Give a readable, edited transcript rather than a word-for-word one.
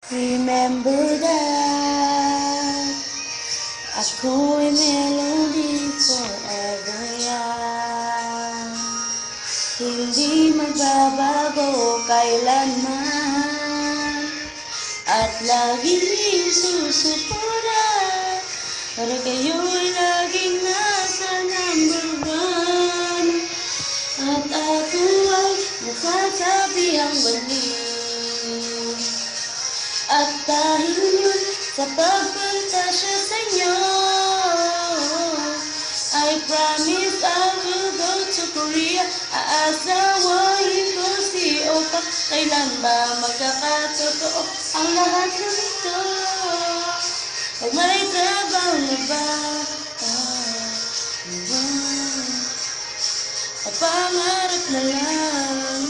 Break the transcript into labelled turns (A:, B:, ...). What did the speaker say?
A: Remember that ako'y melody forever yan. Hindi magbabago kailanman at laging susuporta para kayo'y laging nasa number one. At ako ay nasasabi ang balik. At dahil yun sa pagpunta siya sa inyo, I promise I will go to Korea. Aasawahin ko si Opa. Kailan ba magkakatotoo ang lahat ng ito? Pag may trabaho na ba? At pangarap na lang.